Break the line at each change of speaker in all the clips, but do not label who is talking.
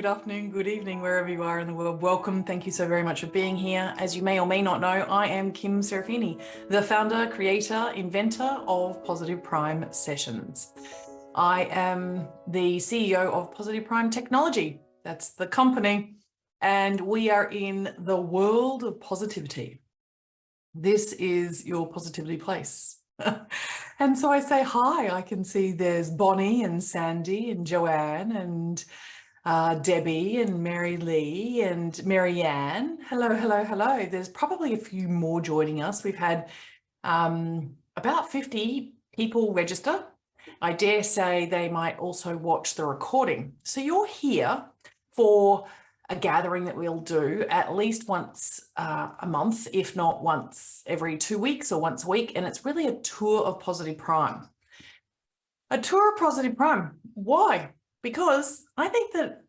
good afternoon, good evening, wherever you are in the world. Welcome. Thank you so very much for being here. As you may or may not know, I am Kim Serafini, the founder, creator, inventor of Positive Prime Sessions. I am the CEO of Positive Prime Technology. That's the company. And we are in the world of positivity. This is your positivity place. And so I say hi. I can see there's Bonnie and Sandy and Joanne and Debbie and Mary Lee and Marianne. Hello, hello, hello. There's probably a few more joining us. We've had about 50 people register. I dare say they might also watch the recording. So you're here for a gathering that we'll do at least once a month, if not once every 2 weeks or once a week. And it's really a tour of Positive Prime. A tour of Positive Prime. Why? Because I think that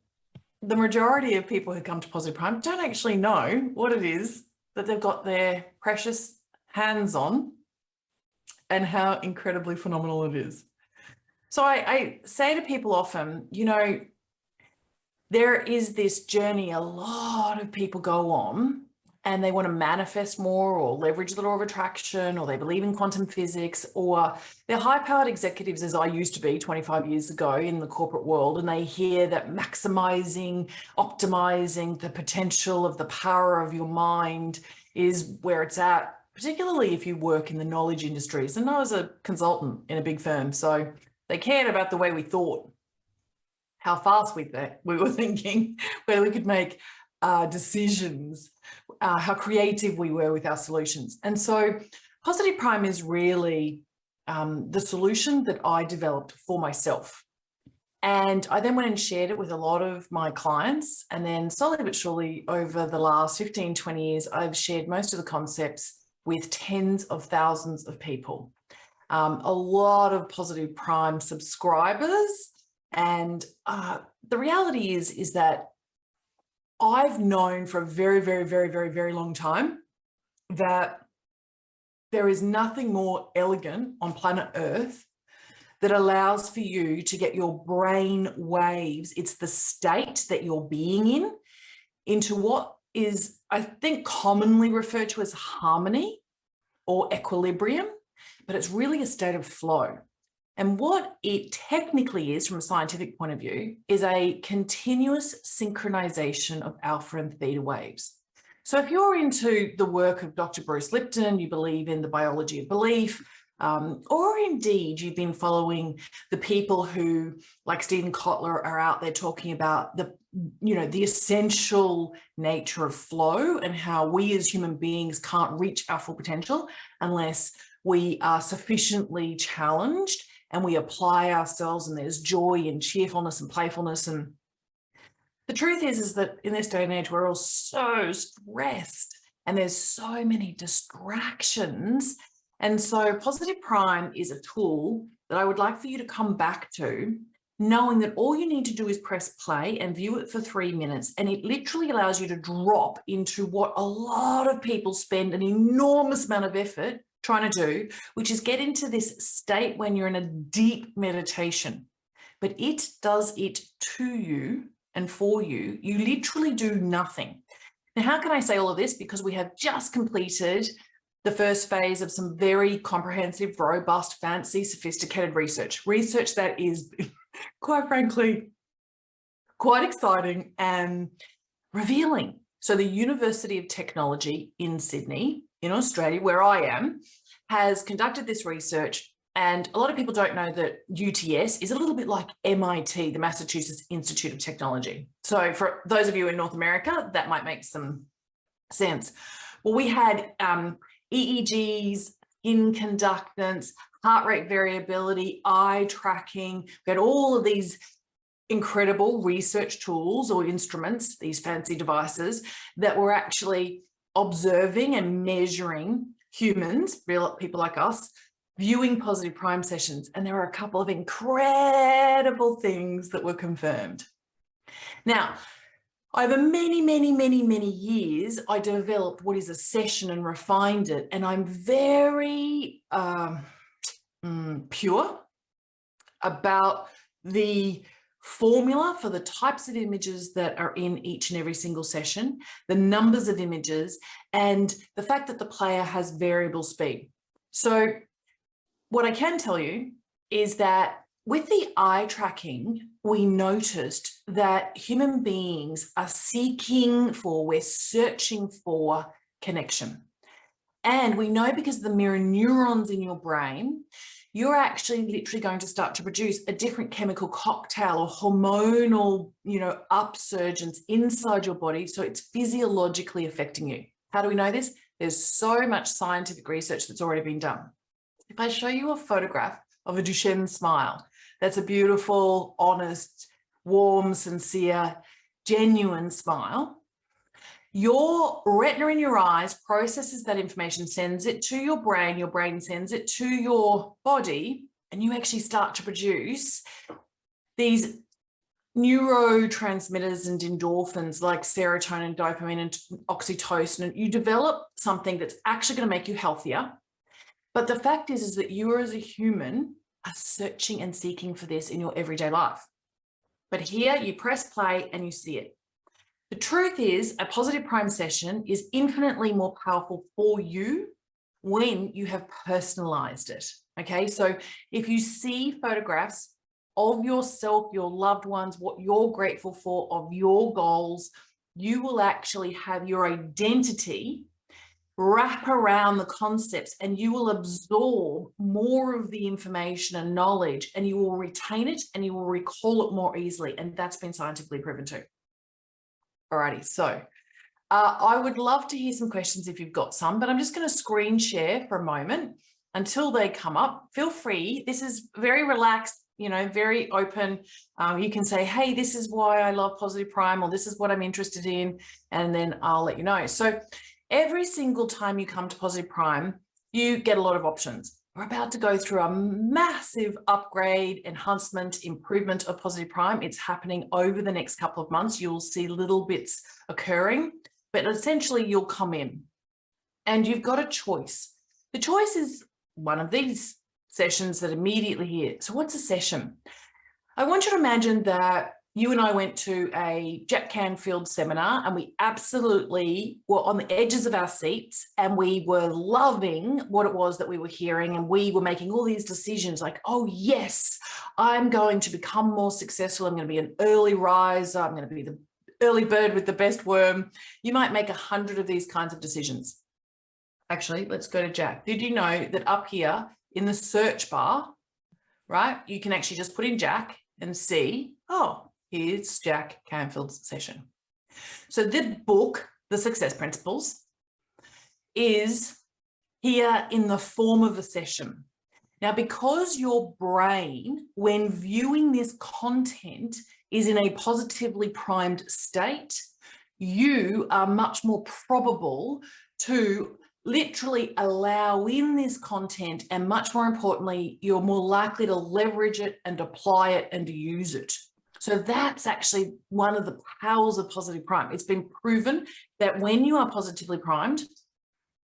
the majority of people who come to Positive Prime don't actually know what it is that they've got their precious hands on and how incredibly phenomenal it is. So I say to people often, you know, there is this journey a lot of people go on and they want to manifest more or leverage the law of attraction, or they believe in quantum physics, or they're high-powered executives, as I used to be 25 years ago in the corporate world, and they hear that maximizing, optimizing the potential of the power of your mind is where it's at, particularly if you work in the knowledge industries. And I was a consultant in a big firm, so they cared about the way we thought, how fast we were thinking, whether we could make decisions, how creative we were with our solutions. And so Positive Prime is really the solution that I developed for myself. And I then went and shared it with a lot of my clients. And then slowly but surely over the last 15, 20 years, I've shared most of the concepts with tens of thousands of people. A lot of Positive Prime subscribers. And the reality is that I've known for a very, very, very, very, very long time that there is nothing more elegant on planet Earth that allows for you to get your brain waves. It's the state that you're being in into what is, I think, commonly referred to as harmony or equilibrium, but it's really a state of flow. And what it technically is from a scientific point of view is a continuous synchronization of alpha and theta waves. So if you're into the work of Dr. Bruce Lipton, you believe in the biology of belief, or indeed you've been following the people who, like Stephen Kotler, are out there talking about the essential nature of flow and how we as human beings can't reach our full potential unless we are sufficiently challenged and we apply ourselves, and there's joy and cheerfulness and playfulness. And the truth is that in this day and age, we're all so stressed and there's so many distractions. And so Positive Prime is a tool that I would like for you to come back to, knowing that all you need to do is press play and view it for 3 minutes. And it literally allows you to drop into what a lot of people spend an enormous amount of effort trying to do, which is get into this state when you're in a deep meditation. But it does it to you and for you. You literally do nothing. Now, how can I say all of this? Because we have just completed the first phase of some very comprehensive, robust, fancy, sophisticated research that is, quite frankly, quite exciting and revealing. So the University of Technology in Sydney, in Australia, where I am, has conducted this research. And a lot of people don't know that UTS is a little bit like MIT, the Massachusetts Institute of Technology. So for those of you in North America, that might make some sense. Well, we had EEGs, skin conductance, heart rate variability, eye tracking. We had all of these incredible research tools or instruments, these fancy devices that were actually observing and measuring humans, real people like us, viewing Positive Prime sessions. And there were a couple of incredible things that were confirmed. Now, over many, many, many, many years, I developed what is a session and refined it. And I'm very pure about the formula for the types of images that are in each and every single session, the numbers of images, and the fact that the player has variable speed. So what I can tell you is that with the eye tracking, we noticed that human beings are we're searching for connection. And we know because of the mirror neurons in your brain, you're actually literally going to start to produce a different chemical cocktail or hormonal, upsurgence inside your body. So it's physiologically affecting you. How do we know this? There's so much scientific research that's already been done. If I show you a photograph of a Duchenne smile, that's a beautiful, honest, warm, sincere, genuine smile. Your retina in your eyes processes that information, sends it to your brain sends it to your body, and you actually start to produce these neurotransmitters and endorphins like serotonin, dopamine, and oxytocin, and you develop something that's actually going to make you healthier. But the fact is that you as a human are searching and seeking for this in your everyday life. But here you press play and you see it. The truth is, a positive prime session is infinitely more powerful for you when you have personalized it. Okay, so if you see photographs of yourself, your loved ones, what you're grateful for, of your goals, you will actually have your identity wrap around the concepts, and you will absorb more of the information and knowledge, and you will retain it and you will recall it more easily. And that's been scientifically proven too. Alrighty, so I would love to hear some questions if you've got some, but I'm just going to screen share for a moment until they come up. Feel free. This is very relaxed, very open. You can say, hey, this is why I love Positive Prime, or this is what I'm interested in, and then I'll let you know. So every single time you come to Positive Prime, you get a lot of options. We're about to go through a massive upgrade, enhancement, improvement of Positive Prime. It's happening over the next couple of months. You'll see little bits occurring, but essentially you'll come in and you've got a choice. The choice is one of these sessions that immediately here. So what's a session? I want you to imagine that you and I went to a Jack Canfield seminar, and we absolutely were on the edges of our seats, and we were loving what it was that we were hearing, and we were making all these decisions like, oh yes, I'm going to become more successful. I'm going to be an early riser. I'm going to be the early bird with the best worm. You might make 100 of these kinds of decisions. Actually, let's go to Jack. Did you know that up here in the search bar, right, you can actually just put in Jack and see, oh, here's Jack Canfield's session. So the book, The Success Principles, is here in the form of a session. Now, because your brain, when viewing this content, is in a positively primed state, you are much more probable to literally allow in this content, and much more importantly, you're more likely to leverage it and apply it and use it. So that's actually one of the powers of Positive Prime. It's been proven that when you are positively primed,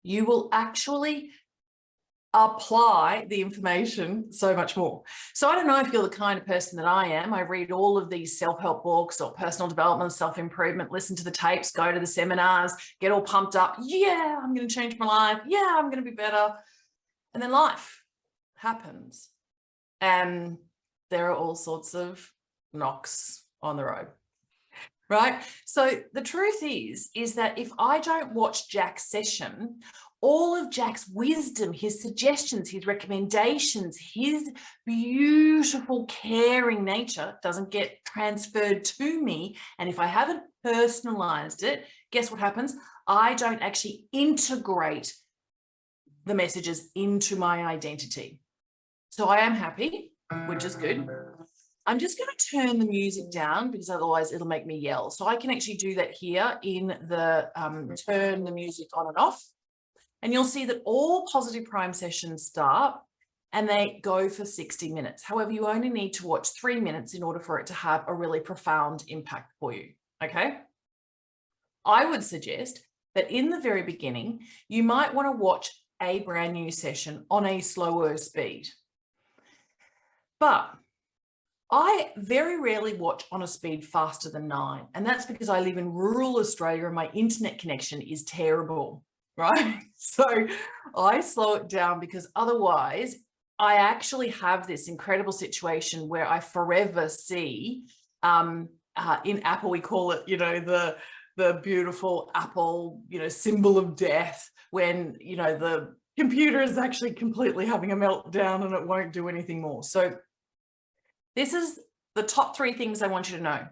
you will actually apply the information so much more. So I don't know if you're the kind of person that I am. I read all of these self-help books or personal development, self-improvement, listen to the tapes, go to the seminars, get all pumped up. Yeah, I'm going to change my life. Yeah, I'm going to be better. And then life happens. And there are all sorts of knocks on the road, right? So the truth is that if I don't watch Jack's session, all of Jack's wisdom, his suggestions, his recommendations, his beautiful, caring nature doesn't get transferred to me. And if I haven't personalized it, guess what happens? I don't actually integrate the messages into my identity. So I am happy, which is good. I'm just going to turn the music down because otherwise it'll make me yell. So I can actually do that here in the turn the music on and off. And you'll see that all Positive Prime sessions start and they go for 60 minutes. However, you only need to watch 3 minutes in order for it to have a really profound impact for you, okay? I would suggest that in the very beginning, you might want to watch a brand new session on a slower speed. But I very rarely watch on a speed faster than 9. And that's because I live in rural Australia and my internet connection is terrible, right? So I slow it down because otherwise I actually have this incredible situation where I forever see, in Apple, we call it, the beautiful apple, symbol of death, when, the computer is actually completely having a meltdown and it won't do anything more. So this is the top 3 things I want you to know.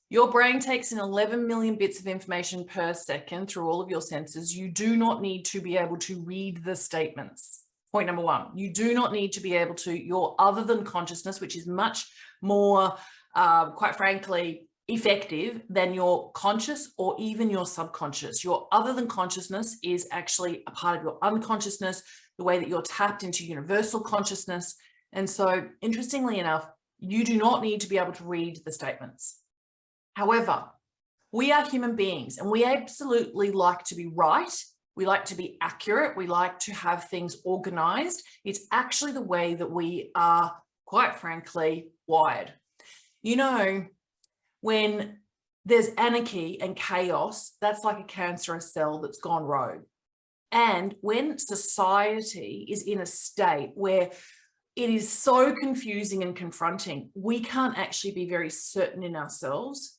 Your brain takes in 11 million bits of information per second through all of your senses. You do not need to be able to read the statements. Point number 1, you do not need to be able to, your other than consciousness, which is much more, quite frankly, effective than your conscious or even your subconscious. Your other than consciousness is actually a part of your unconsciousness, the way that you're tapped into universal consciousness. And so, interestingly enough, you do not need to be able to read the statements. However, we are human beings and we absolutely like to be right. We like to be accurate. We like to have things organized. It's actually the way that we are, quite frankly, wired. When there's anarchy and chaos, that's like a cancerous cell that's gone rogue. And when society is in a state where it is so confusing and confronting, we can't actually be very certain in ourselves.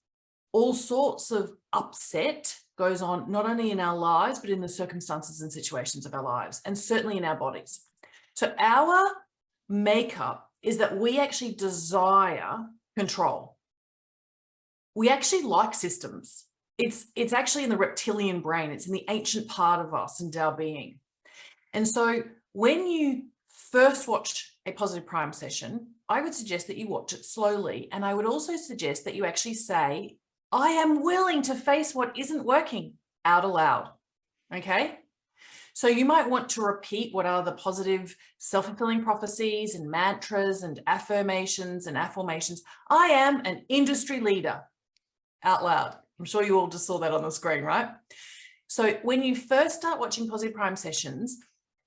All sorts of upset goes on, not only in our lives, but in the circumstances and situations of our lives, and certainly in our bodies. So our makeup is that we actually desire control. We actually like systems. It's actually in the reptilian brain. It's in the ancient part of us and our being. And so when you first watch a positive prime session, I would suggest that you watch it slowly. And I would also suggest that you actually say, I am willing to face what isn't working out aloud. Okay. So you might want to repeat what are the positive self-fulfilling prophecies and mantras and affirmations and affirmations. I am an industry leader out loud. I'm sure you all just saw that on the screen, right? So when you first start watching positive prime sessions,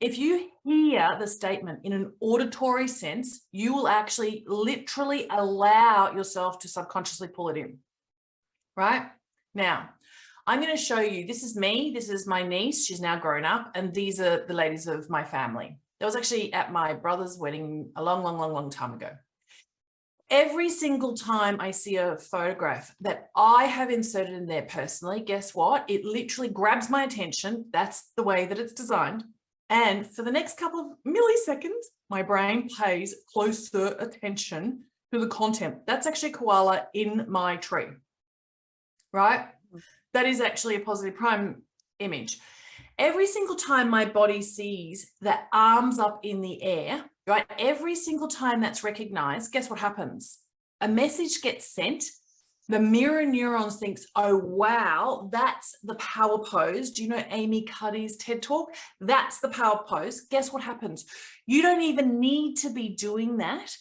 if you hear the statement in an auditory sense, you will actually literally allow yourself to subconsciously pull it in, right? Now, I'm going to show you, this is me, this is my niece, she's now grown up, and these are the ladies of my family. That was actually at my brother's wedding a long time ago. Every single time I see a photograph that I have inserted in there personally, guess what? It literally grabs my attention. That's the way that it's designed. And for the next couple of milliseconds, my brain pays closer attention to the content. That's actually a koala in my tree, right? That is actually a positive prime image. Every single time my body sees the arms up in the air, right? Every single time that's recognized, guess what happens? A message gets sent. The mirror neurons thinks, oh, wow, that's the power pose. Do you know Amy Cuddy's TED Talk? That's the power pose. Guess what happens? You don't even need to be doing that.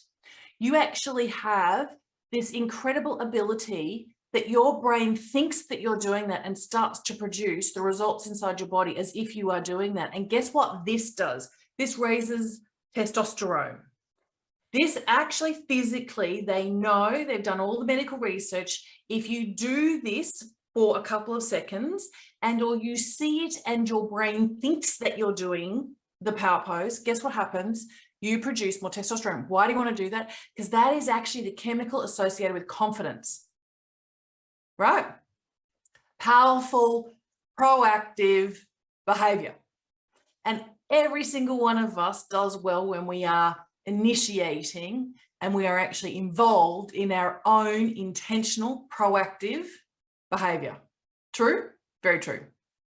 You actually have this incredible ability that your brain thinks that you're doing that and starts to produce the results inside your body as if you are doing that. And guess what this does? This raises testosterone. This actually physically, they know, they've done all the medical research. If you do this for a couple of seconds or you see it and your brain thinks that you're doing the power pose, guess what happens? You produce more testosterone. Why do you want to do that? Because that is actually the chemical associated with confidence, right? Powerful, proactive behavior. And every single one of us does well when we are initiating and we are actually involved in our own intentional, proactive behavior. True? Very true.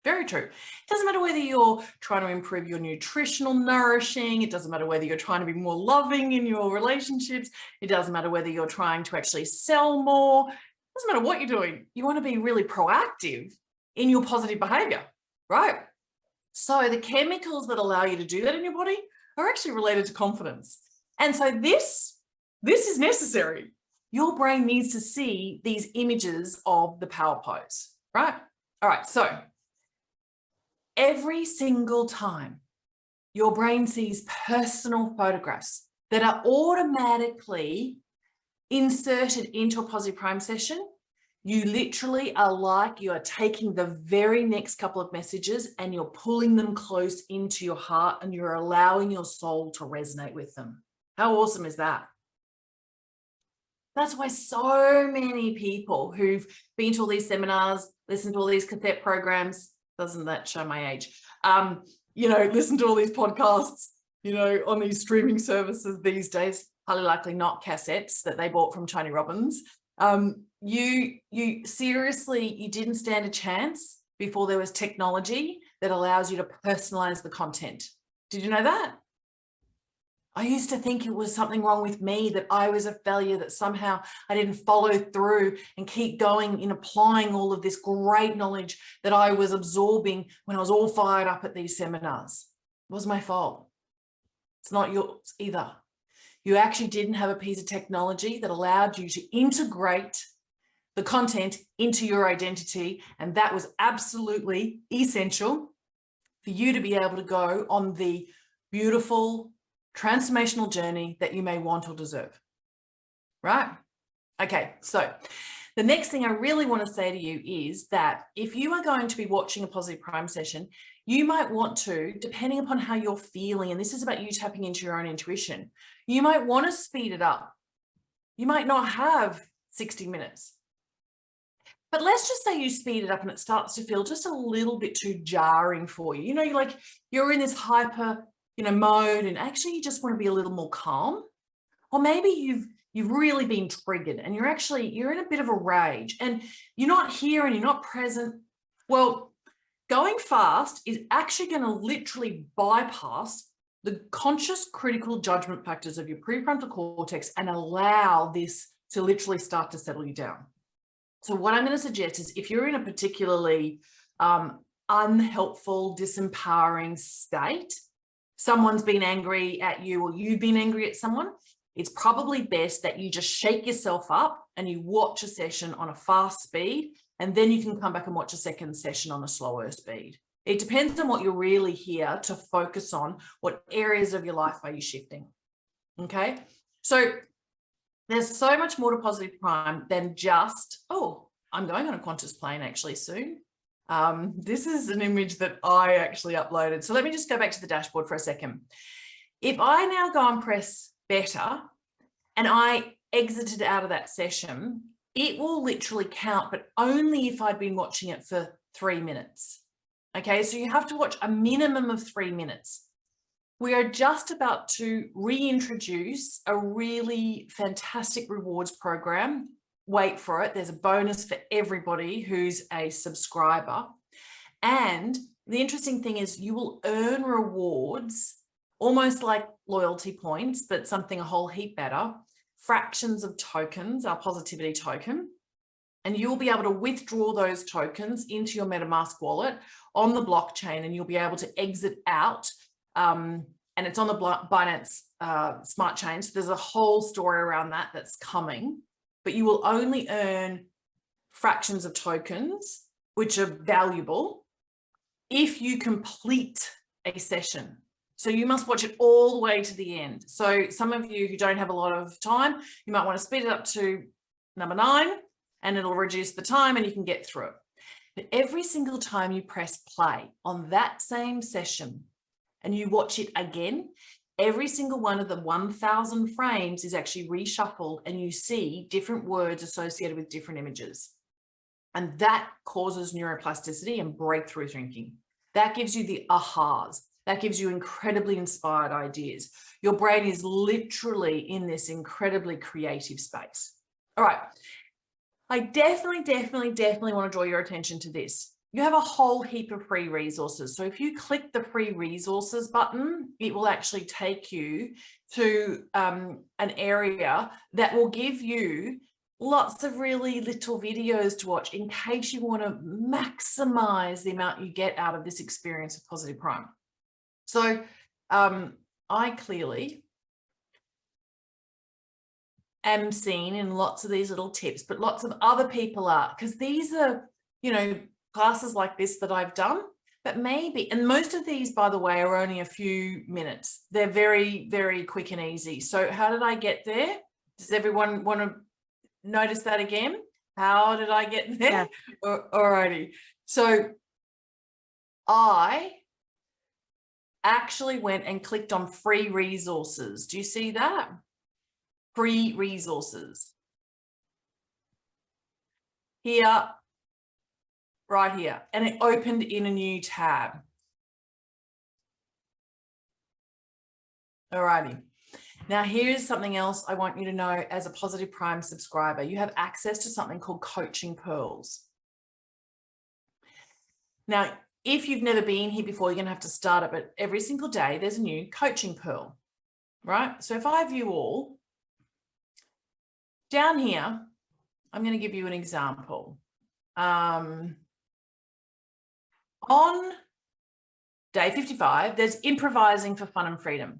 Very true. It doesn't matter whether you're trying to improve your nutritional nourishing. It doesn't matter whether you're trying to be more loving in your relationships. It doesn't matter whether you're trying to actually sell more. It doesn't matter what you're doing. You want to be really proactive in your positive behavior, right? So the chemicals that allow you to do that in your body are actually related to confidence. And so this is necessary. Your brain needs to see these images of the power pose, right? All right, so every single time your brain sees personal photographs that are automatically inserted into a positive prime session, you literally are like you are taking the very next couple of messages and you're pulling them close into your heart and you're allowing your soul to resonate with them. How awesome is that? That's why so many people who've been to all these seminars, listened to all these cassette programs, doesn't that show my age? Listen to all these podcasts, on these streaming services these days, highly likely not cassettes that they bought from Tony Robbins. You seriously, you didn't stand a chance before there was technology that allows you to personalize the content. Did you know that? I used to think it was something wrong with me, that I was a failure, that somehow I didn't follow through and keep going in applying all of this great knowledge that I was absorbing when I was all fired up at these seminars. It was my fault. It's not yours either. You actually didn't have a piece of technology that allowed you to integrate the content into your identity. And that was absolutely essential for you to be able to go on the beautiful, transformational journey that you may want or deserve, right? Okay, so the next thing I really want to say to you is that if you are going to be watching a positive prime session, you might want to, depending upon how you're feeling, and this is about you tapping into your own intuition, you might want to speed it up. You might not have 60 minutes. But let's just say you speed it up and it starts to feel just a little bit too jarring for you. You're in this hyper mode, and actually you just want to be a little more calm. Or maybe you've really been triggered and you're in a bit of a rage and you're not here and you're not present. Well, going fast is actually going to literally bypass the conscious critical judgment factors of your prefrontal cortex and allow this to literally start to settle you down. So what I'm going to suggest is, if you're in a particularly unhelpful, disempowering state, someone's been angry at you or you've been angry at someone, it's probably best that you just shake yourself up and you watch a session on a fast speed, and then you can come back and watch a second session on a slower speed. It depends on what you're really here to focus on. What areas of your life are you shifting? Okay. So there's so much more to positive prime than just, I'm going on a Qantas plane actually soon. This is an image that I actually uploaded. So let me just go back to the dashboard for a second. If I now go and press better and I exited out of that session, it will literally count, but only if I'd been watching it for 3 minutes. Okay, so you have to watch a minimum of 3 minutes. We are just about to reintroduce a really fantastic rewards program. Wait for it. There's a bonus for everybody who's a subscriber. And the interesting thing is you will earn rewards, almost like loyalty points, but something a whole heap better, fractions of tokens, our positivity token. And you'll be able to withdraw those tokens into your MetaMask wallet on the blockchain, and you'll be able to exit out. And it's on the Binance Smart Chain. So there's a whole story around that that's coming. But you will only earn fractions of tokens, which are valuable, if you complete a session. So you must watch it all the way to the end. So some of you who don't have a lot of time, you might want to speed it up to number 9, and it'll reduce the time and you can get through it. But every single time you press play on that same session and you watch it again, every single one of the 1,000 frames is actually reshuffled, and you see different words associated with different images. And that causes neuroplasticity and breakthrough thinking. That gives you the ahas. That gives you incredibly inspired ideas. Your brain is literally in this incredibly creative space. All right. I definitely want to draw your attention to this. You have a whole heap of free resources. So if you click the free resources button, it will actually take you to an area that will give you lots of really little videos to watch in case you want to maximize the amount you get out of this experience of positive prime. So I clearly am seen in lots of these little tips, but lots of other people are, because these are, classes like this that I've done, but maybe, and most of these, by the way, are only a few minutes. They're very, very quick and easy. So how did I get there? Does everyone want to notice that again? How did I get there?
Yeah.
Alrighty. So I actually went and clicked on free resources. Do you see that? Free resources. Here, right here. And it opened in a new tab. Alrighty. Now, here's something else I want you to know as a Positive Prime subscriber. You have access to something called Coaching Pearls. Now, if you've never been here before, you're going to have to start it, but every single day there's a new coaching pearl, right? So if I view all, down here, I'm going to give you an example. On day 55, there's improvising for fun and freedom.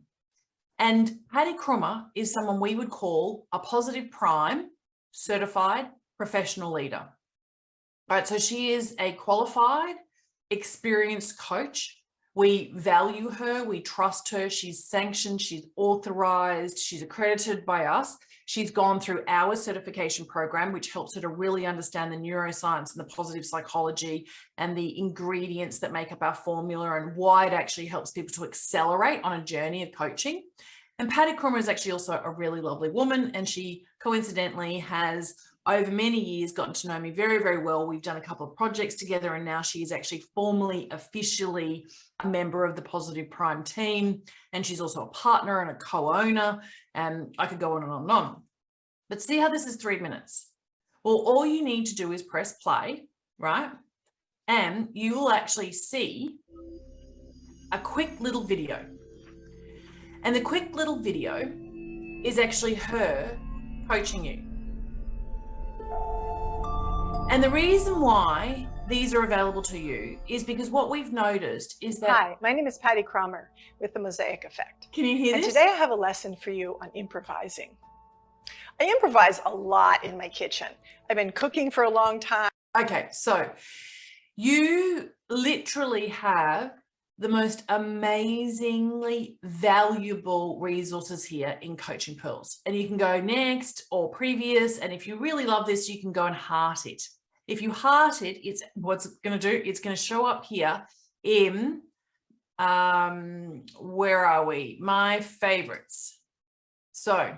And Patty Kramer is someone we would call a Positive Prime certified professional leader. All right, so she is a qualified, experienced coach. We value her, we trust her, she's sanctioned, she's authorized, she's accredited by us. She's gone through our certification program, which helps her to really understand the neuroscience and the positive psychology and the ingredients that make up our formula and why it actually helps people to accelerate on a journey of coaching. And Patty Kramer is actually also a really lovely woman, and she coincidentally has over many years gotten to know me very, very well. We've done a couple of projects together, and now she is actually formally, officially a member of the Positive Prime team. And she's also a partner and a co-owner, and I could go on and on and on. But see how this is 3 minutes? Well, all you need to do is press play, right? And you will actually see a quick little video. And the quick little video is actually her coaching you. And the reason why these are available to you is because what we've noticed is that...
Hi, my name is Patty Kramer with the Mosaic Effect.
Can you hear
and
this?
Today I have a lesson for you on improvising. I improvise a lot in my kitchen. I've been cooking for a long time.
Okay, so you literally have the most amazingly valuable resources here in Coaching Pearls. And you can go next or previous. And if you really love this, you can go and heart it. If you heart it, it's what's going to do, it's going to show up here in, where are we? My favorites. So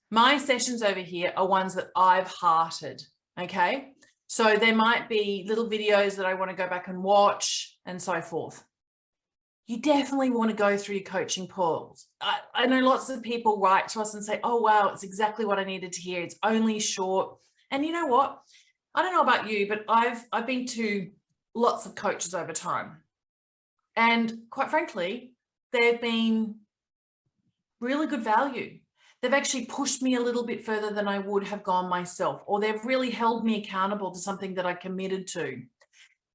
my sessions over here are ones that I've hearted. Okay. So there might be little videos that I want to go back and watch and so forth. You definitely want to go through your coaching pearls. I know lots of people write to us and say, oh, wow, it's exactly what I needed to hear. It's only short. And you know what? I don't know about you, but I've been to lots of coaches over time. And quite frankly, they've been really good value. They've actually pushed me a little bit further than I would have gone myself, or they've really held me accountable to something that I committed to.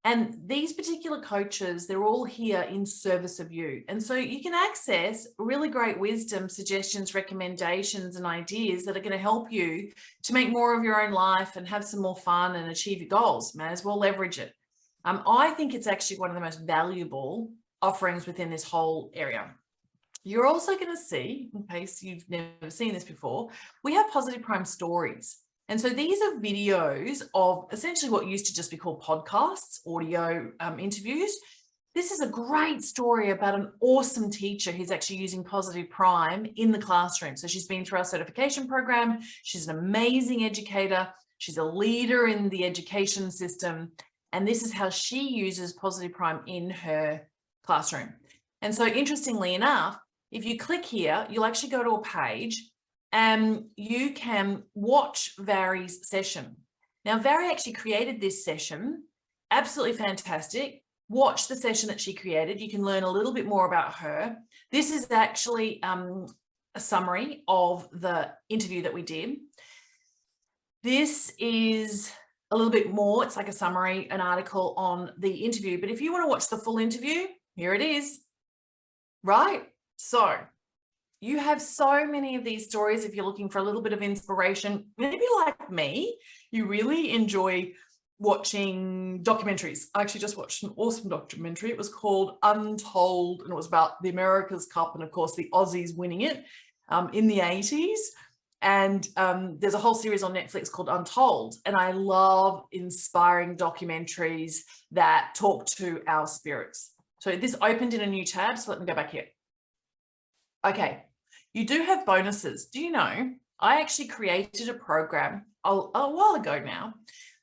And these particular coaches, they're all here in service of you. And so you can access really great wisdom, suggestions, recommendations, and ideas that are going to help you to make more of your own life and have some more fun and achieve your goals. May as well leverage it. I think it's actually one of the most valuable offerings within this whole area. You're also going to see, in case you've never seen this before, we have Positive Prime stories. And so these are videos of essentially what used to just be called podcasts, audio interviews. This is a great story about an awesome teacher who's actually using Positive Prime in the classroom. So she's been through our certification program. She's an amazing educator. She's a leader in the education system. And this is how she uses Positive Prime in her classroom. And so interestingly enough, if you click here, you'll actually go to a page and you can watch Vari's session. Now, Vari actually created this session, absolutely fantastic. Watch the session that she created. You can learn a little bit more about her. This is actually a summary of the interview that we did. This is a little bit more. It's like a summary, an article on the interview. But if you want to watch the full interview, here it is, right? So you have so many of these stories. If you're looking for a little bit of inspiration, maybe like me, you really enjoy watching documentaries. I actually just watched an awesome documentary. It was called Untold, and it was about the America's Cup and, of course, the Aussies winning it in the 80s. And there's a whole series on Netflix called Untold. And I love inspiring documentaries that talk to our spirits. So this opened in a new tab. So let me go back here. Okay. You do have bonuses. Do you know, I actually created a program a while ago now,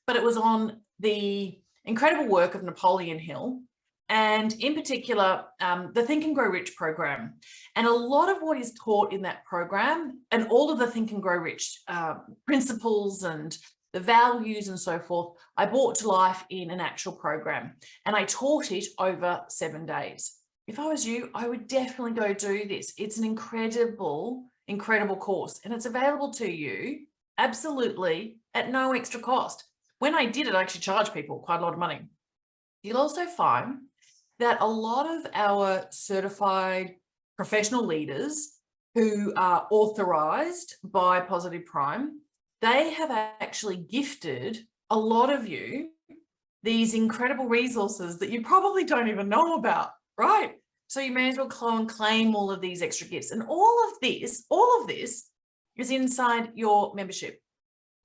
but it was on the incredible work of Napoleon Hill, and in particular, the Think and Grow Rich program. And a lot of what is taught in that program and all of the Think and Grow Rich principles and the values and so forth, I brought to life in an actual program, and I taught it over 7 days. If I was you, I would definitely go do this. It's an incredible course, and it's available to you absolutely at no extra cost. When I did it, I actually charged people quite a lot of money. You'll also find that a lot of our certified professional leaders who are authorized by Positive Prime, they have actually gifted a lot of you these incredible resources that you probably don't even know about, right? So you may as well claim all of these extra gifts. And all of this is inside your membership.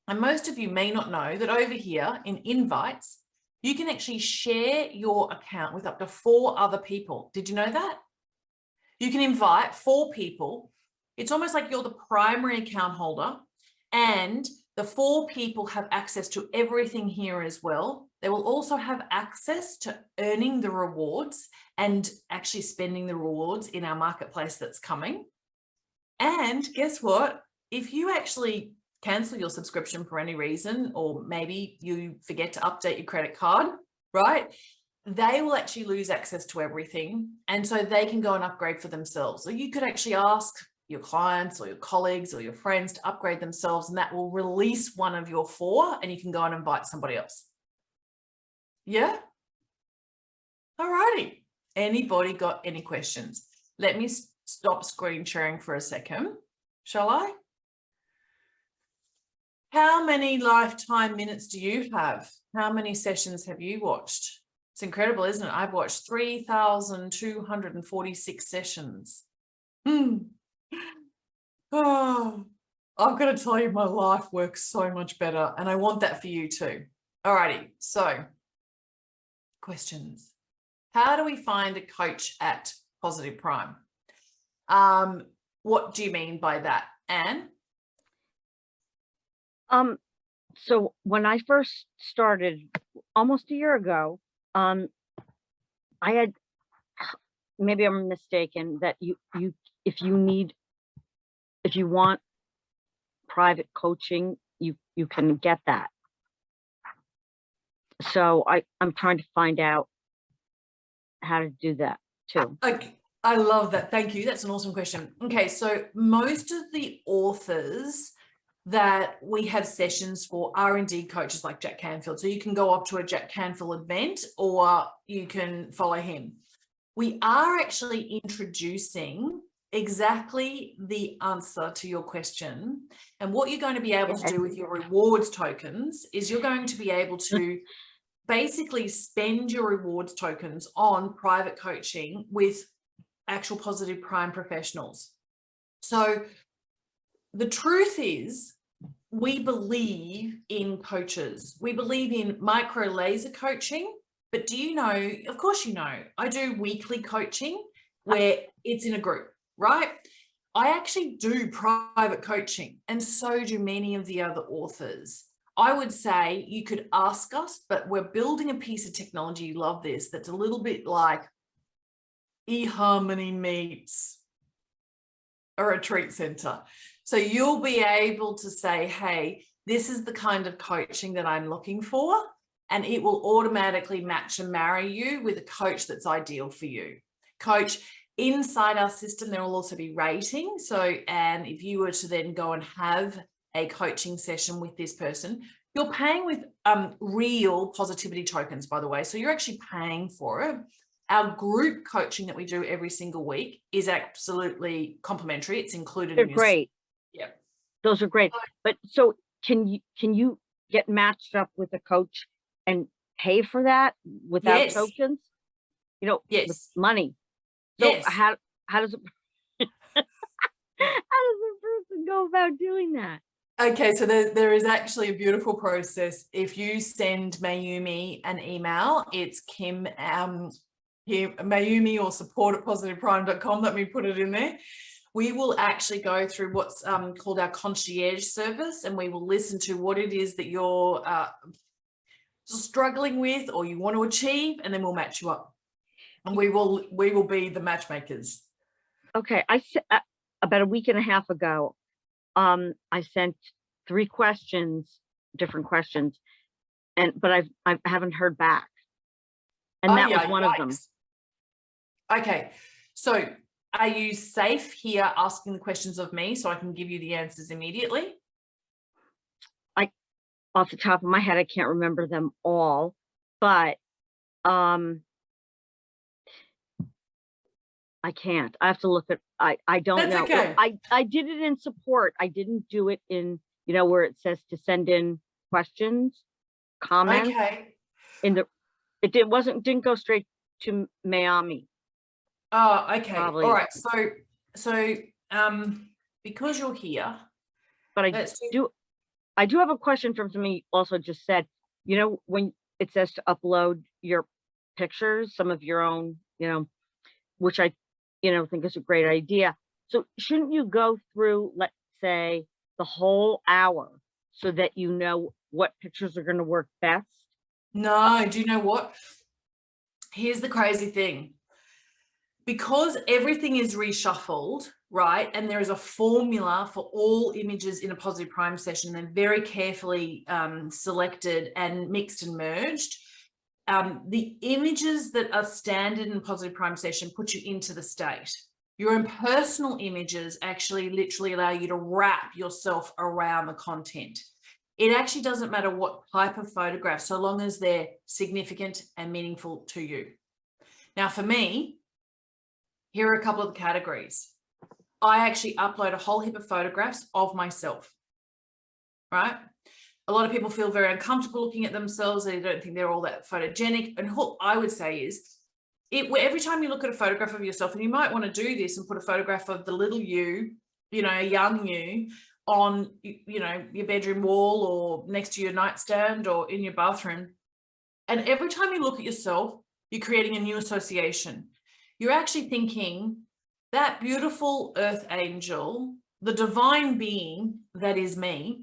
And most of you may not know that over here in invites, you can actually share your account with up to 4 other people. Did you know that? You can invite 4 people. It's almost like you're the primary account holder, and the 4 people have access to everything here as well. They will also have access to earning the rewards and actually spending the rewards in our marketplace that's coming. And guess what? If you actually cancel your subscription for any reason, or maybe you forget to update your credit card, right? They will actually lose access to everything. And so they can go and upgrade for themselves. So you could actually ask your clients or your colleagues or your friends to upgrade themselves, and that will release one of your 4, and you can go and invite somebody else. Yeah? All righty. Anybody got any questions? Let me stop screen sharing for a second. Shall I? How many lifetime minutes do you have? How many sessions have you watched? It's incredible, isn't it? I've watched 3,246 sessions. Oh, I've got to tell you, my life works so much better, and I want that for you too. Alrighty, so questions. How do we find a coach at Positive Prime? What do you mean by that, Anne?
So when I first started almost a year ago, I had, maybe I'm mistaken, that if you want private coaching, you can get that. So I'm trying to find out how to do that too.
Okay, I love that. Thank you. That's an awesome question. Okay, so most of the authors that we have sessions for are indeed coaches like Jack Canfield. So you can go up to a Jack Canfield event, or you can follow him. We are actually introducing exactly the answer to your question. And what you're going to be able to do with your rewards tokens is you're going to be able to basically spend your rewards tokens on private coaching with actual Positive Prime professionals. So the truth is, we believe in coaches. We believe in micro laser coaching. But do you know, of course you know, I do weekly coaching where it's in a group, right? I actually do private coaching, and so do many of the other authors. I would say you could ask us, but we're building a piece of technology, love this, that's a little bit like eHarmony meets a retreat center. So you'll be able to say, hey, this is the kind of coaching that I'm looking for, and it will automatically match and marry you with a coach that's ideal for you. Coach, inside our system, there will also be rating. So, and if you were to then go and have a coaching session with this person, you're paying with real positivity tokens, by the way. So you're actually paying for it. Our group coaching that we do every single week is absolutely complimentary. It's included.
They're great.
Yeah,
those are great. But so can you get matched up with a coach and pay for that without tokens? You know, with money. So how does it how does a person go about about doing that?
Okay, so there is actually a beautiful process. If you send Mayumi an email, it's Kim, Mayumi or support@positiveprime.com. Let me put it in there. We will actually go through what's called our concierge service, and we will listen to what it is that you're struggling with or you want to achieve, and then we'll match you up. And we will be the matchmakers.
Okay, I about a week and a half ago, I sent 3 questions, different questions, but I haven't heard back, and that was one of them.
Okay, so are you safe here asking the questions of me so I can give you the answers immediately?
Off the top of my head, I can't remember them all, but I can't. I have to look at. I don't know.
Okay.
I did it in support. I didn't do it in where it says to send in questions, comments.
Okay.
It didn't go straight to Mayumi.
Oh, okay.
Probably.
All right. So because you're here,
but I do have a question from somebody also just said, when it says to upload your pictures, some of your own, which I, think is a great idea. So shouldn't you go through, let's say, the whole hour so that you know what pictures are going to work best?
No, do you know what? Here's the crazy thing. Because everything is reshuffled, right? And there is a formula for all images in a positive prime session. They're very carefully selected and mixed and merged. The images that are standard in positive prime session put you into the state. Your own personal images actually literally allow you to wrap yourself around the content. It actually doesn't matter what type of photograph, so long as they're significant and meaningful to you. Now, for me, here are a couple of the categories. I actually upload a whole heap of photographs of myself, right? A lot of people feel very uncomfortable looking at themselves. They don't think they're all that photogenic. And what I would say is, every time you look at a photograph of yourself, and you might want to do this and put a photograph of the little you, a young you, on, your bedroom wall or next to your nightstand or in your bathroom. And every time you look at yourself, you're creating a new association. You're actually thinking that beautiful earth angel, the divine being that is me,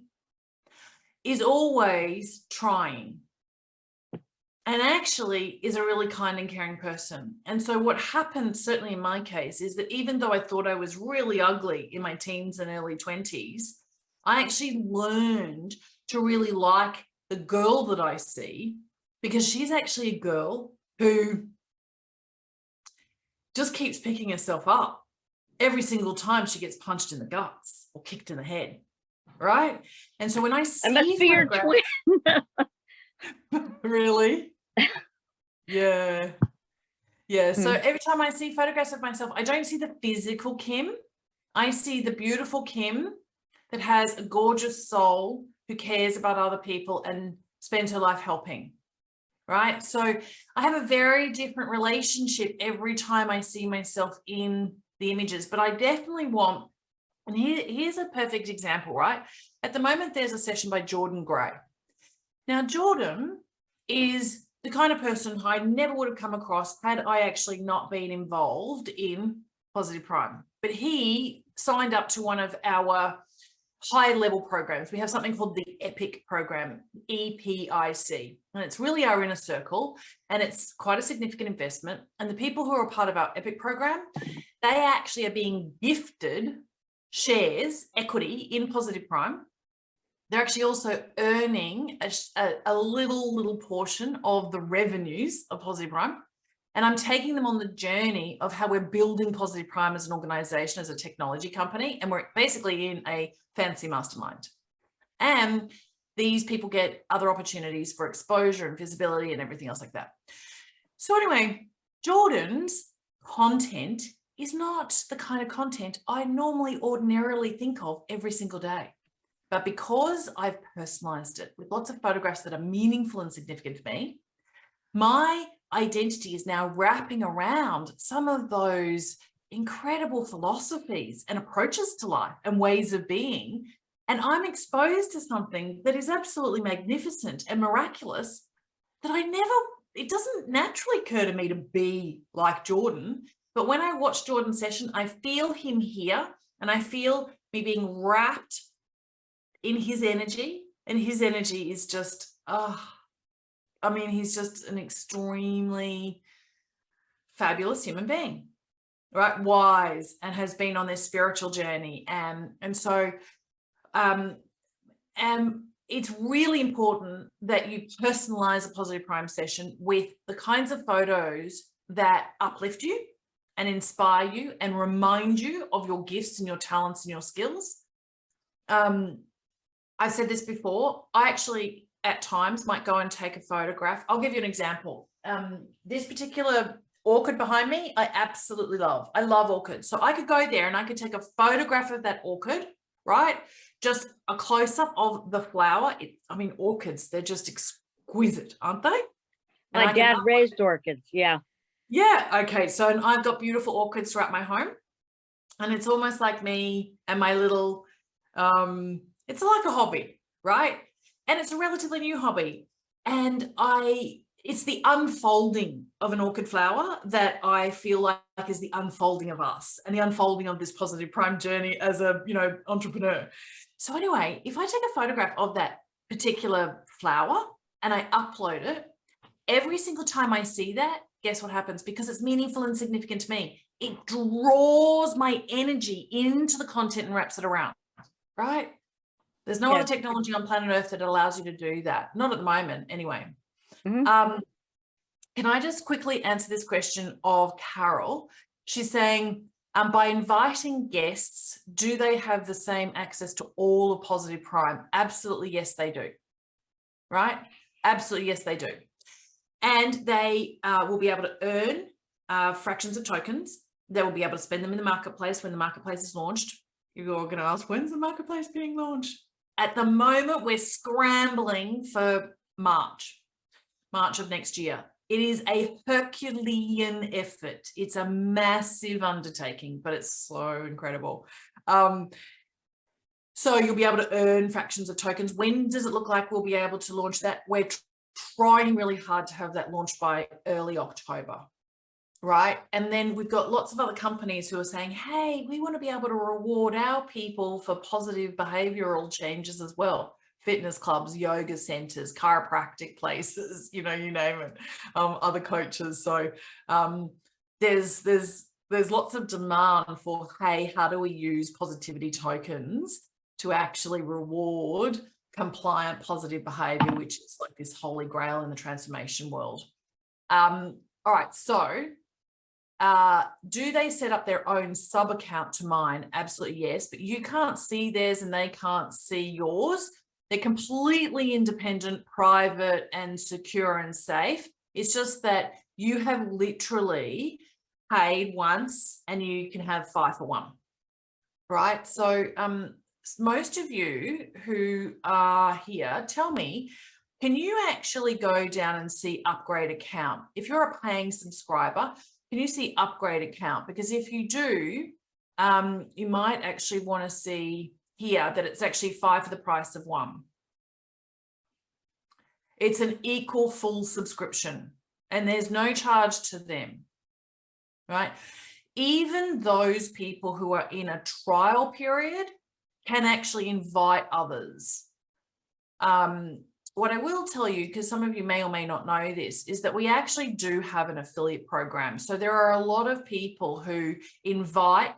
is always trying and actually is a really kind and caring person. And so what happened, certainly in my case, is that even though I thought I was really ugly in my teens and early 20s, I actually learned to really like the girl that I see, because she's actually a girl who just keeps picking herself up every single time she gets punched in the guts or kicked in the head, right? And so when I see,
I must be your twin.
Really? Yeah. So every time I see photographs of myself, I don't see the physical Kim. I see the beautiful Kim that has a gorgeous soul, who cares about other people and spends her life helping. Right. So I have a very different relationship every time I see myself in the images, but I definitely want, and here's a perfect example, right? At the moment, there's a session by Jordan Gray. Now, Jordan is the kind of person who I never would have come across had I actually not been involved in Positive Prime, but he signed up to one of our high level programs. We have something called the EPIC program, EPIC, and it's really our inner circle, and it's quite a significant investment. And the people who are a part of our EPIC program, they actually are being gifted shares, equity in Positive Prime. They're actually also earning a little portion of the revenues of Positive Prime. And I'm taking them on the journey of how we're building Positive Prime as an organization, as a technology company. And we're basically in a fancy mastermind. And these people get other opportunities for exposure and visibility and everything else like that. So anyway, Jordan's content is not the kind of content I normally ordinarily think of every single day. But because I've personalized it with lots of photographs that are meaningful and significant to me, my identity is now wrapping around some of those incredible philosophies and approaches to life and ways of being. And I'm exposed to something that is absolutely magnificent and miraculous that it doesn't naturally occur to me to be like Jordan. But when I watch Jordan's session, I feel him here, and I feel me being wrapped in his energy. And his energy is just, he's just an extremely fabulous human being, right? Wise, and has been on this spiritual journey. And so it's really important that you personalize a positive prime session with the kinds of photos that uplift you and inspire you and remind you of your gifts and your talents and your skills. I've said this before. I actually at times might go and take a photograph. I'll give you an example. This particular orchid behind me, I absolutely love. I love orchids. So I could go there and I could take a photograph of that orchid, right? Just a close-up of the flower. Orchids, they're just exquisite, aren't they?
My dad raised orchids, yeah.
Yeah, okay. So I've got beautiful orchids throughout my home. And it's almost like me and my little, it's like a hobby, right? And it's a relatively new hobby. And it's the unfolding of an orchid flower that I feel like is the unfolding of us and the unfolding of this positive prime journey as a, entrepreneur. So anyway, if I take a photograph of that particular flower and I upload it, every single time I see that, guess what happens? Because it's meaningful and significant to me, it draws my energy into the content and wraps it around, right? There's no other technology on planet Earth that allows you to do that. Not at the moment, anyway.
Mm-hmm.
Can I just quickly answer this question of Carol? She's saying, by inviting guests, do they have the same access to all of Positive Prime? Absolutely, yes, they do. Right? Absolutely, yes, they do. And they will be able to earn fractions of tokens. They will be able to spend them in the marketplace when the marketplace is launched. You're going to ask, when's the marketplace being launched? At the moment, we're scrambling for March of next year. It is a Herculean effort. It's a massive undertaking, but it's so incredible. So you'll be able to earn fractions of tokens. When does it look like we'll be able to launch that? We're trying really hard to have that launched by early October, right? And then we've got lots of other companies who are saying, hey, we want to be able to reward our people for positive behavioral changes as well. Fitness clubs, yoga centers, chiropractic places, you name it, other coaches. So there's lots of demand for, hey, how do we use positivity tokens to actually reward compliant positive behavior, which is like this holy grail in the transformation world. All right, so do they set up their own sub account to mine? Absolutely yes, but you can't see theirs and they can't see yours. They're completely independent, private and secure and safe. It's just that you have literally paid once and you can have 5 for 1, right? So most of you who are here, tell me, can you actually go down and see upgrade account? If you're a paying subscriber, can you see upgrade account? Because if you do, you might actually want to see here that it's actually 5 for the price of 1. It's an equal full subscription and there's no charge to them, right? Even those people who are in a trial period can actually invite others. What I will tell you, because some of you may or may not know this, is that we actually do have an affiliate program. So there are a lot of people who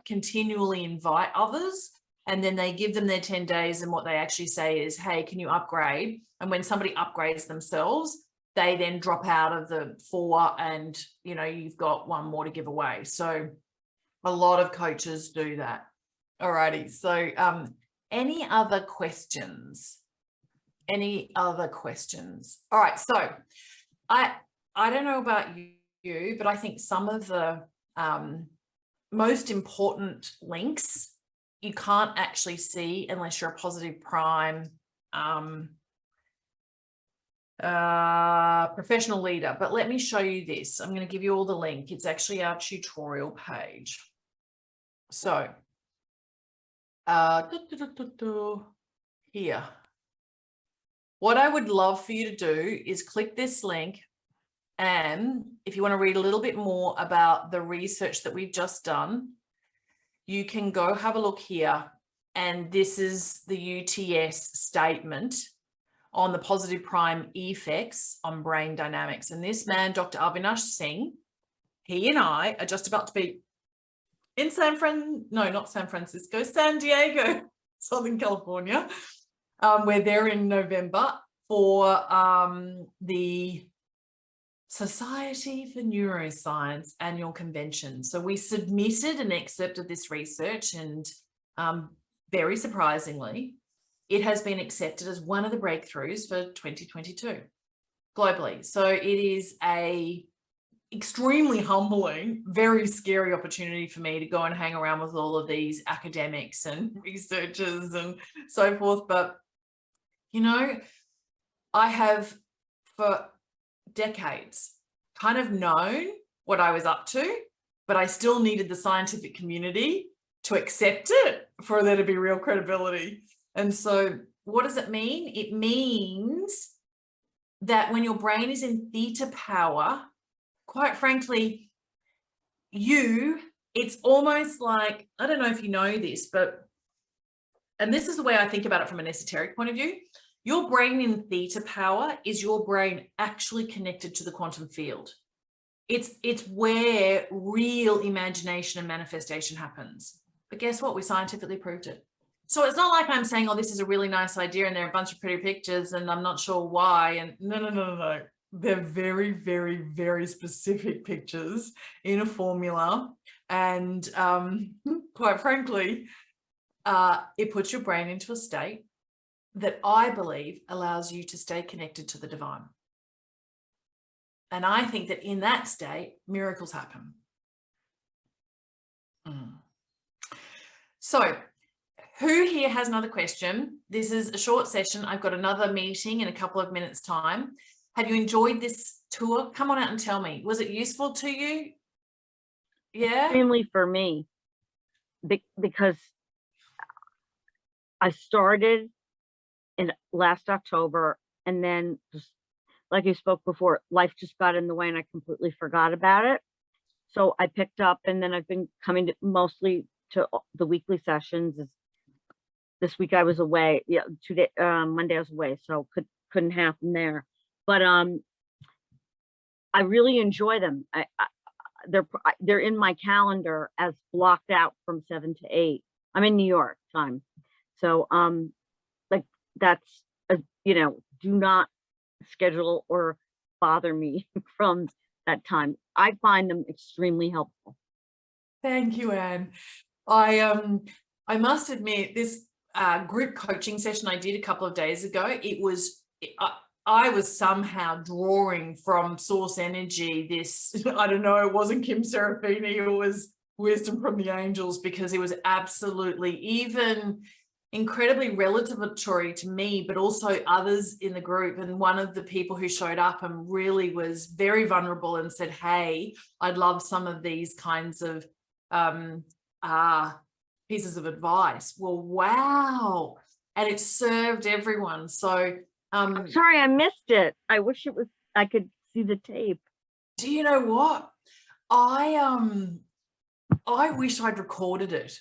continually invite others, and then they give them their 10 days. And what they actually say is, hey, can you upgrade? And when somebody upgrades themselves, they then drop out of the 4 and, you've got 1 more to give away. So a lot of coaches do that. Alrighty. So any other questions? Any other questions? All right. So I don't know about you, but I think some of the most important links you can't actually see unless you're a positive prime professional leader. But let me show you this. I'm going to give you all the link. It's actually our tutorial page. So, here. What I would love for you to do is click this link, and if you want to read a little bit more about the research that we've just done, you can go have a look here. And this is the UTS statement on the positive prime effects on brain dynamics. And this man, Dr. Avinash Singh, he and I are just about to be in San Diego, Southern California. We're there in November for the Society for Neuroscience annual convention. So we submitted an excerpt of this research, and very surprisingly, it has been accepted as one of the breakthroughs for 2022 globally. So it is a extremely humbling, very scary opportunity for me to go and hang around with all of these academics and researchers and so forth. But, you know, I have for decades kind of known what I was up to, but I still needed the scientific community to accept it for there to be real credibility. And so what does it mean? It means that when your brain is in theta power, quite frankly, it's almost like, I don't know if you know this, but, and this is the way I think about it from an esoteric point of view, your brain in theta power is your brain actually connected to the quantum field. It's where real imagination and manifestation happens. But guess what? We scientifically proved it. So it's not like I'm saying, oh, this is a really nice idea and there are a bunch of pretty pictures and I'm not sure why. And no. They're very, very, very specific pictures in a formula. And quite frankly, it puts your brain into a state that I believe allows you to stay connected to the divine. And I think that in that state, miracles happen. So who here has another question? This is a short session. I've got another meeting in a couple of minutes' time. Have you enjoyed this tour? Come on out and tell me. Was it useful to you? Yeah?
Extremely for me, because I started in last October, and then just like you spoke before, life just got in the way and I completely forgot about it. So I picked up, and then I've been coming mostly to the weekly sessions. This week I was away. Yeah, Monday I was away, so couldn't happen there. But I really enjoy them. They're in my calendar as blocked out from 7 to 8. I'm in New York time, so like that's do not schedule or bother me from that time. I find them extremely helpful.
Thank you, Anne. I must admit, this group coaching session I did a couple of days ago, I was somehow drawing from source energy this, I don't know, it wasn't Kim Serafini, it was wisdom from the angels, because it was absolutely even incredibly revelatory to me, but also others in the group. And one of the people who showed up and really was very vulnerable and said, hey, I'd love some of these kinds of pieces of advice. Well, wow. And it served everyone. So
I'm sorry I missed it. I wish I could see the tape.
Do you know what? I wish I'd recorded it,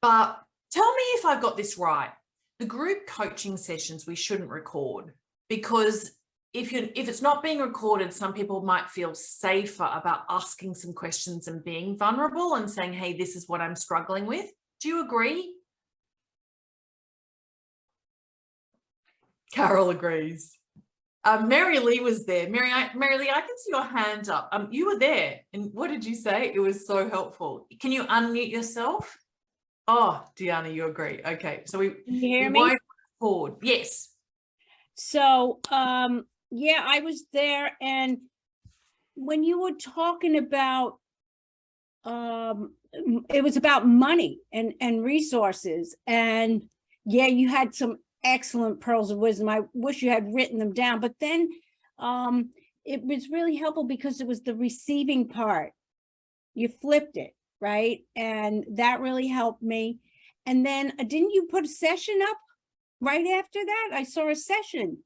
but tell me if I've got this right. The group coaching sessions we shouldn't record, because if it's not being recorded, some people might feel safer about asking some questions and being vulnerable and saying, hey, this is what I'm struggling with. Do you agree? Carol agrees. Mary Lee was there. Mary Lee, I can see your hand up. You were there. And what did you say? It was so helpful. Can you unmute yourself? Oh, Deanna, you agree. Okay. So
Can you hear me?
Forward. Yes.
So, yeah, I was there. And when you were talking about, it was about money and resources. And yeah, you had some excellent pearls of wisdom. I wish you had written them down, but then it was really helpful because it was the receiving part. You flipped it. right? And that really helped me. And then didn't you put a session up right after that? I saw a session.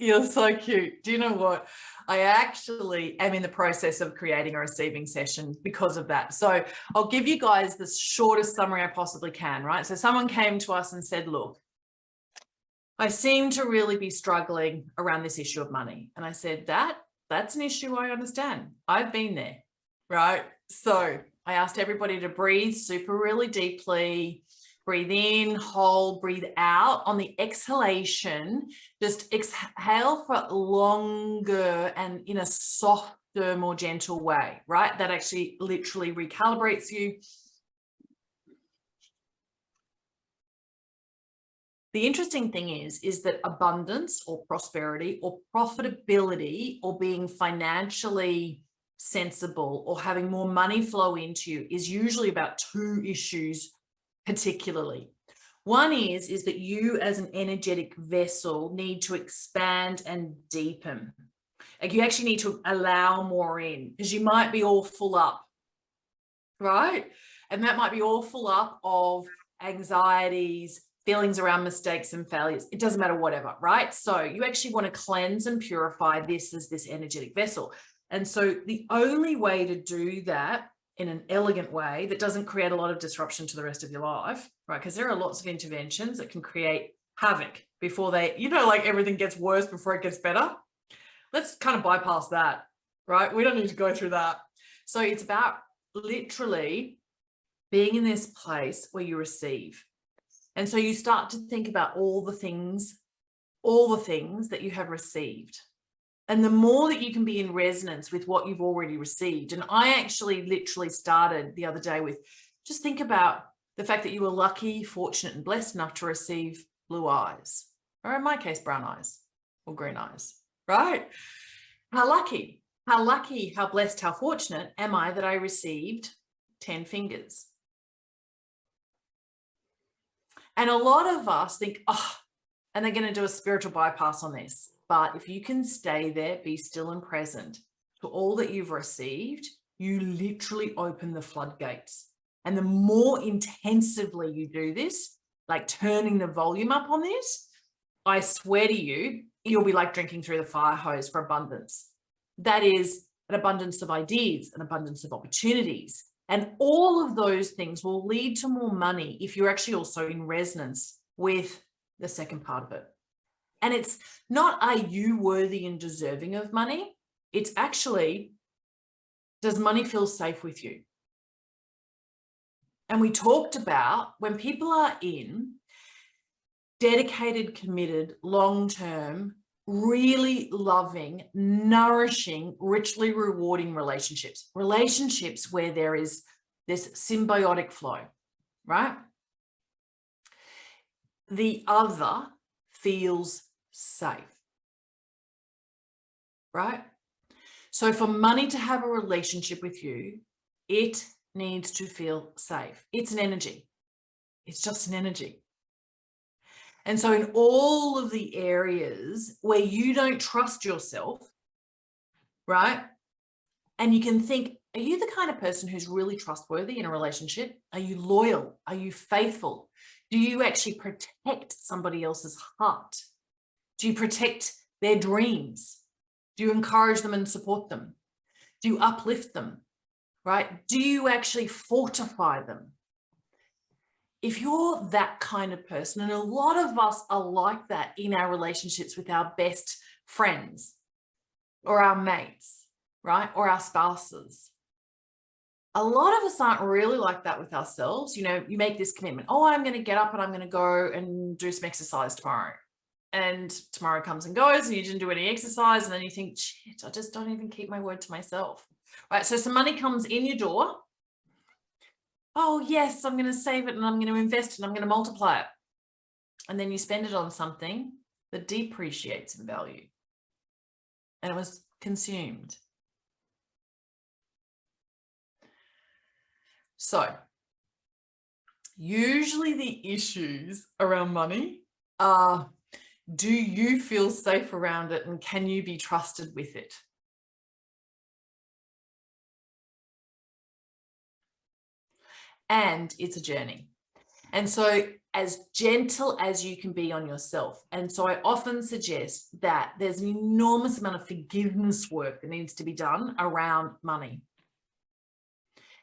You're so cute. Do you know what? I actually am in the process of creating a receiving session because of that. So I'll give you guys the shortest summary I possibly can, right? So someone came to us and said, look, I seem to really be struggling around this issue of money. And I said, that's an issue I understand. I've been there, right? So I asked everybody to breathe super really deeply. Breathe in, hold, breathe out. On the exhalation, just exhale for longer and in a softer, more gentle way, right? That actually literally recalibrates you. The interesting thing is that abundance or prosperity or profitability or being financially sensible or having more money flow into you is usually about two issues particularly. One is that you as an energetic vessel need to expand and deepen. Like you actually need to allow more in because you might be all full up, right? And that might be all full up of anxieties, feelings around mistakes and failures. It doesn't matter, whatever, right? So you actually want to cleanse and purify this as this energetic vessel. And so the only way to do that in an elegant way that doesn't create a lot of disruption to the rest of your life, right? Because there are lots of interventions that can create havoc before they, like everything gets worse before it gets better. Let's kind of bypass that, right? We don't need to go through that. So it's about literally being in this place where you receive. And so you start to think about all the things that you have received. And the more that you can be in resonance with what you've already received. And I actually literally started the other day with just think about the fact that you were lucky, fortunate, and blessed enough to receive blue eyes, or in my case, brown eyes or green eyes, right? How lucky, how blessed, how fortunate am I that I received 10 fingers? And a lot of us think, and they're going to do a spiritual bypass on this. But if you can stay there, be still and present to all that you've received, you literally open the floodgates. And the more intensively you do this, like turning the volume up on this, I swear to you, you'll be like drinking through the fire hose for abundance. That is an abundance of ideas, an abundance of opportunities. And all of those things will lead to more money if you're actually also in resonance with the second part of it. And it's not, are you worthy and deserving of money? It's actually, does money feel safe with you? And we talked about when people are in dedicated, committed, long-term, really loving, nourishing, richly rewarding relationships where there is this symbiotic flow, right? The other feels safe, right? So for money to have a relationship with you, it needs to feel safe. It's an energy. It's just an energy. And so in all of the areas where you don't trust yourself, right? And you can think, are you the kind of person who's really trustworthy in a relationship? Are you loyal? Are you faithful? Do you actually protect somebody else's heart? Do you protect their dreams? Do you encourage them and support them? Do you uplift them, right? Do you actually fortify them? If you're that kind of person, and a lot of us are like that in our relationships with our best friends or our mates, right? Or our spouses. A lot of us aren't really like that with ourselves. You make this commitment. Oh, I'm going to get up and I'm going to go and do some exercise tomorrow. And tomorrow comes and goes and you didn't do any exercise. And then you think, shit, I just don't even keep my word to myself. Right. So some money comes in your door. Oh, yes, I'm going to save it and I'm going to invest and I'm going to multiply it. And then you spend it on something that depreciates in value. And it was consumed. So usually the issues around money are, do you feel safe around it and can you be trusted with it? and it's a journey. And so as gentle as you can be on yourself. And so I often suggest that there's an enormous amount of forgiveness work that needs to be done around money.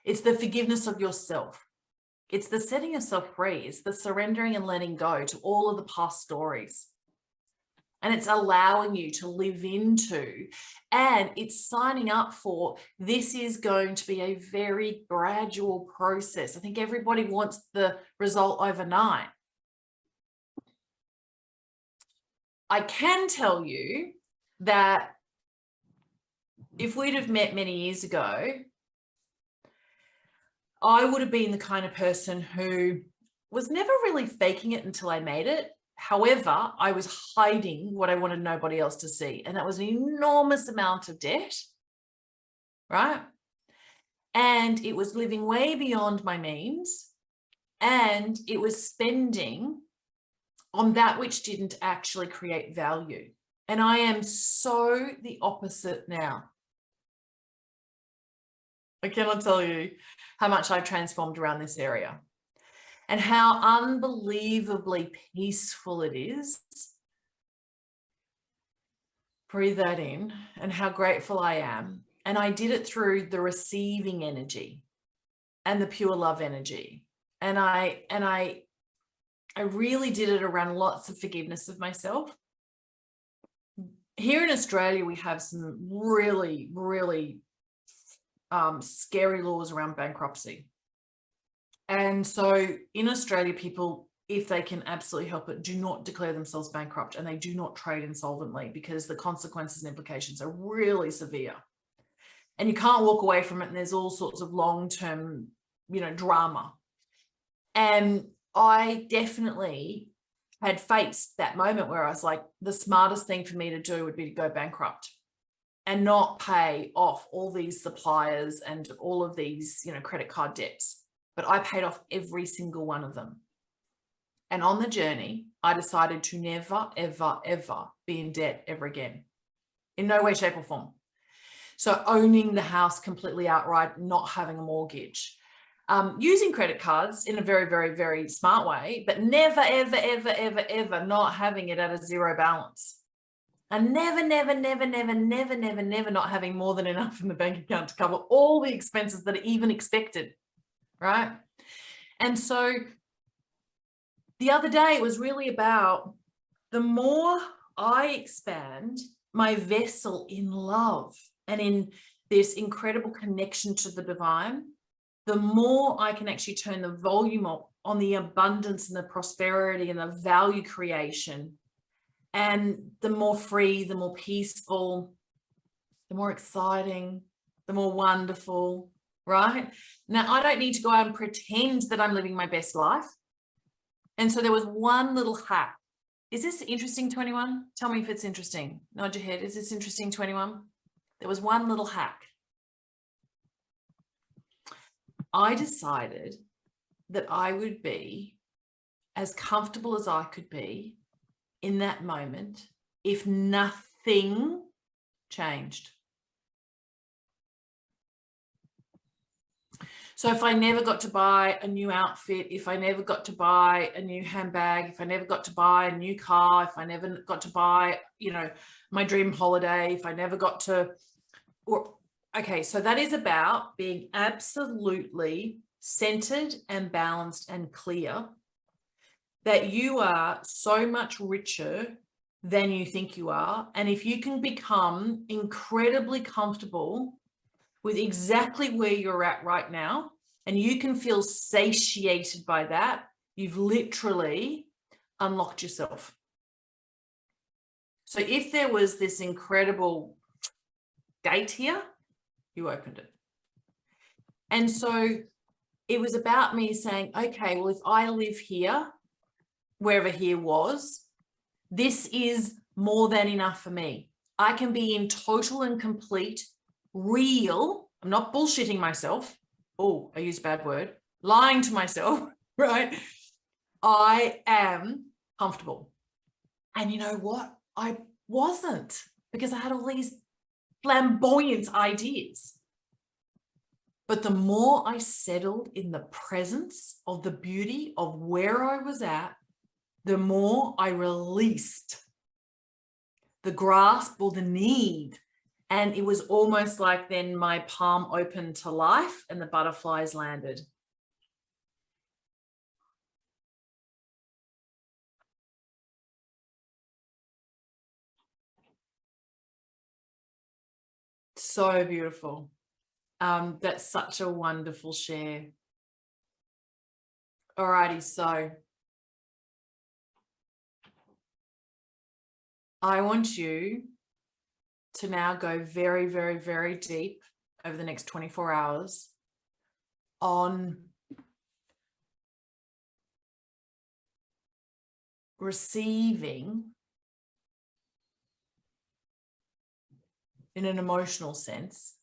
It's the forgiveness of yourself. It's the setting yourself free. It's the surrendering and letting go to all of the past stories. And it's allowing you to live into, and it's signing up for, this is going to be a very gradual process. I think everybody wants the result overnight. I can tell you that if we'd have met many years ago, I would have been the kind of person who was never really faking it until I made it. However, I was hiding what I wanted nobody else to see. And that was an enormous amount of debt, right? And it was living way beyond my means. And it was spending on that which didn't actually create value. And I am so the opposite now. I cannot tell you how much I've transformed around this area. And how unbelievably peaceful it is. Breathe that in, and how grateful I am. And I did it through the receiving energy and the pure love energy. And I really did it around lots of forgiveness of myself. Here in Australia, we have some really, really scary laws around bankruptcy. And so in Australia, people, if they can absolutely help it, do not declare themselves bankrupt, and they do not trade insolvently, because the consequences and implications are really severe. And you can't walk away from it, and there's all sorts of long-term, drama. And I definitely had faced that moment where I was like, the smartest thing for me to do would be to go bankrupt and not pay off all these suppliers and all of these, credit card debts. But I paid off every single one of them. And on the journey, I decided to never, ever, ever be in debt ever again, in no way, shape or form. So owning the house completely outright, not having a mortgage, using credit cards in a very, very, very smart way, but never, ever, ever, ever, ever not having it at a zero balance. And never, never, never, never, never, never, never not having more than enough in the bank account to cover all the expenses that are even expected. Right. And so the other day, it was really about, the more I expand my vessel in love and in this incredible connection to the divine, the more I can actually turn the volume up on the abundance and the prosperity and the value creation. And the more free, the more peaceful, the more exciting, the more wonderful. Right? Now, I don't need to go out and pretend that I'm living my best life. And so there was one little hack. Is this interesting to anyone? Tell me if it's interesting. Nod your head. Is this interesting to anyone? There was one little hack. I decided that I would be as comfortable as I could be in that moment if nothing changed. So if I never got to buy a new outfit, if I never got to buy a new handbag, if I never got to buy a new car, if I never got to buy, my dream holiday, if I never got to, okay, so that is about being absolutely centered and balanced and clear that you are so much richer than you think you are. And if you can become incredibly comfortable with exactly where you're at right now, and you can feel satiated by that, you've literally unlocked yourself. So if there was this incredible gate here, you opened it. And so it was about me saying, okay, well, if I live here, wherever here was, this is more than enough for me. I can be in total and complete real, I'm not bullshitting myself. Oh, I used a bad word. Lying to myself, right? I am comfortable. And you know what? I wasn't, because I had all these flamboyant ideas. But the more I settled in the presence of the beauty of where I was at, the more I released the grasp or the need. And it was almost like then my palm opened to life and the butterflies landed. So beautiful. That's such a wonderful share. Alrighty, so I want you to now go very, very, very deep over the next 24 hours on receiving in an emotional sense.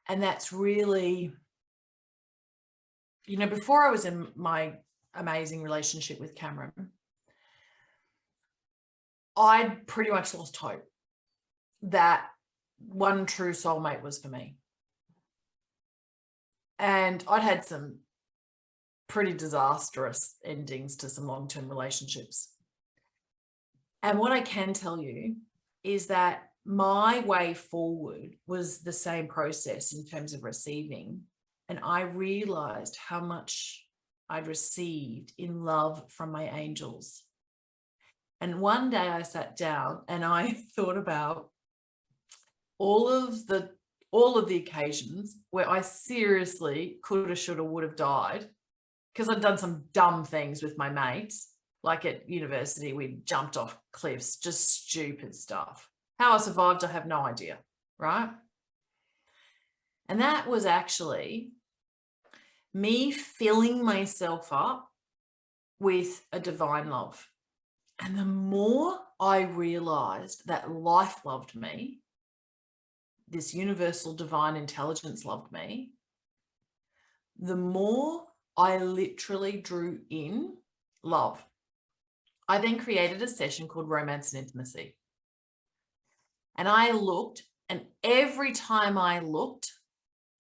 And that's really, you know, before I was in my amazing relationship with Cameron, I'd pretty much lost hope that one true soulmate was for me. And I'd had some pretty disastrous endings to some long-term relationships. And what I can tell you is that my way forward was the same process in terms of receiving. And I realized how much I'd received in love from my angels. And one day I sat down and I thought about all of the occasions where I seriously could have, should have, would have died because I'd done some dumb things with my mates. Like at university, we jumped off cliffs, just stupid stuff. How I survived, I have no idea, right? And that was actually me filling myself up with a divine love. And the more I realized that life loved me, this universal divine intelligence loved me, the more I literally drew in love. I then created a session called Romance and Intimacy. And I looked, and every time I looked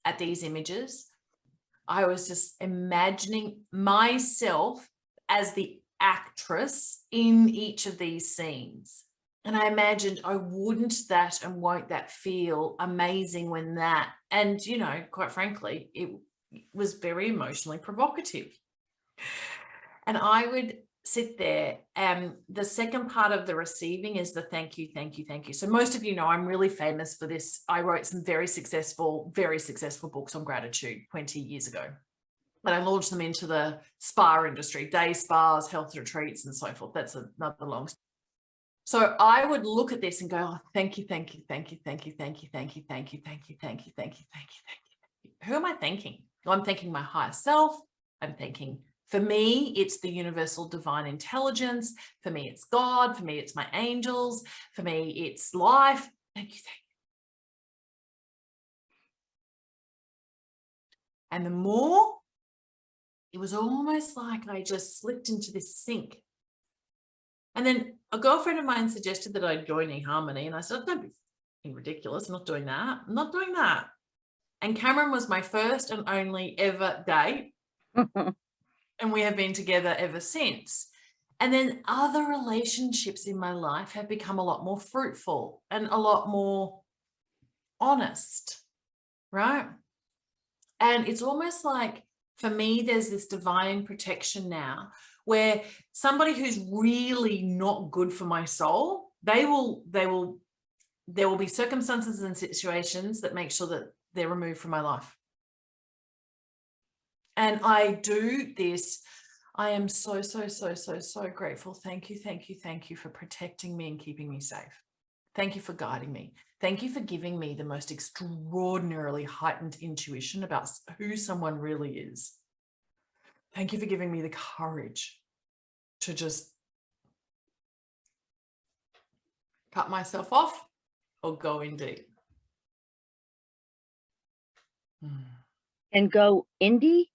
at these images, I was just imagining myself as the actress in each of these scenes. And I imagined, oh, wouldn't that and won't that feel amazing when that, and, you know, quite frankly, it was very emotionally provocative. And I would sit there, and the second part of the receiving is the thank you, thank you, thank you. So most of you know I'm really famous for this. I wrote some very successful books on gratitude 20 years ago. And I launched them into the spa industry, day spas, health retreats, and so forth. That's another long story. So I would look at this and go, oh, thank you, thank you, thank you, thank you, thank you, thank you, thank you, thank you, thank you, thank you, thank you, thank you. Who am I thanking? Well, I'm thanking my higher self. I'm thanking, for me, it's the universal divine intelligence. For me, it's God. For me, it's my angels. For me, it's life. Thank you, thank you. And the more, it was almost like I just slipped into this sink. And then a girlfriend of mine suggested that I join eHarmony. And I said, don't be ridiculous. I'm not doing that. I'm not doing that. And Cameron was my first and only ever date. And we have been together ever since. And then other relationships in my life have become a lot more fruitful and a lot more honest, right? And it's almost like, for me, there's this divine protection now where somebody who's really not good for my soul, there will be circumstances and situations that make sure that they're removed from my life. And I do this. I am so, so, so, so, so grateful. Thank you, thank you, thank you for protecting me and keeping me safe. Thank you for guiding me. Thank you for giving me the most extraordinarily heightened intuition about who someone really is. Thank you for giving me the courage to just cut myself off or go in deep.
And go indie?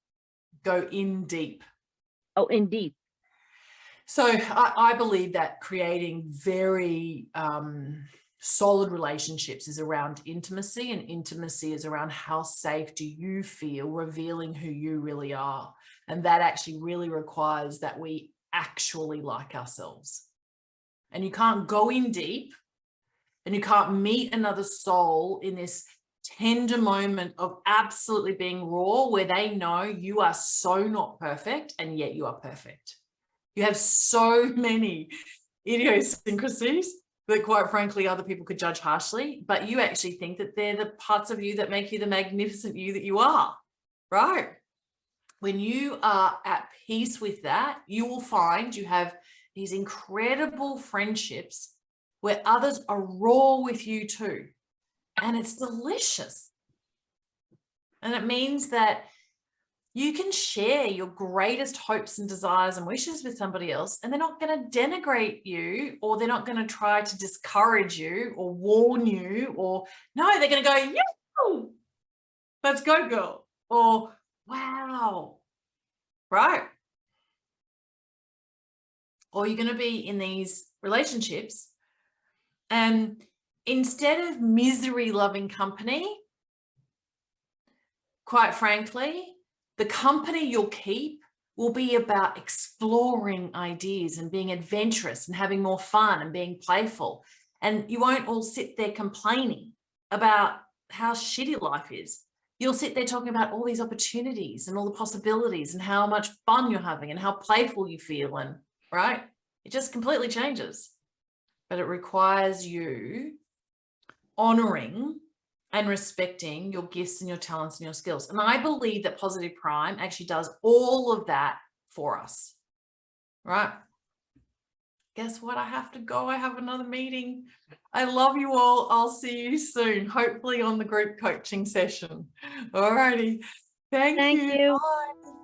Go in deep.
Oh, in deep.
So I believe that creating very Solid relationships is around intimacy, and intimacy is around how safe do you feel revealing who you really are. And that actually really requires that we actually like ourselves. And you can't go in deep and you can't meet another soul in this tender moment of absolutely being raw, where they know you are so not perfect and yet you are perfect. You have so many idiosyncrasies that quite frankly other people could judge harshly, but you actually think that they're the parts of you that make you the magnificent you that you are, right? When you are at peace with that, you will find you have these incredible friendships where others are raw with you too. And it's delicious. And it means that you can share your greatest hopes and desires and wishes with somebody else, and they're not going to denigrate you, or they're not going to try to discourage you or warn you, or no, they're going to go, yeah, let's go, girl, or wow, right? Or you're going to be in these relationships, and instead of misery loving company, quite frankly, the company you'll keep will be about exploring ideas and being adventurous and having more fun and being playful. And you won't all sit there complaining about how shitty life is. You'll sit there talking about all these opportunities and all the possibilities and how much fun you're having and how playful you feel, and right? It just completely changes. But it requires you honoring and respecting your gifts and your talents and your skills. And I believe that Positive Prime actually does all of that for us, right? Guess what? I have to go. I have another meeting. I love you all. I'll see you soon, hopefully on the group coaching session. All righty. Thank you.
you.
Bye.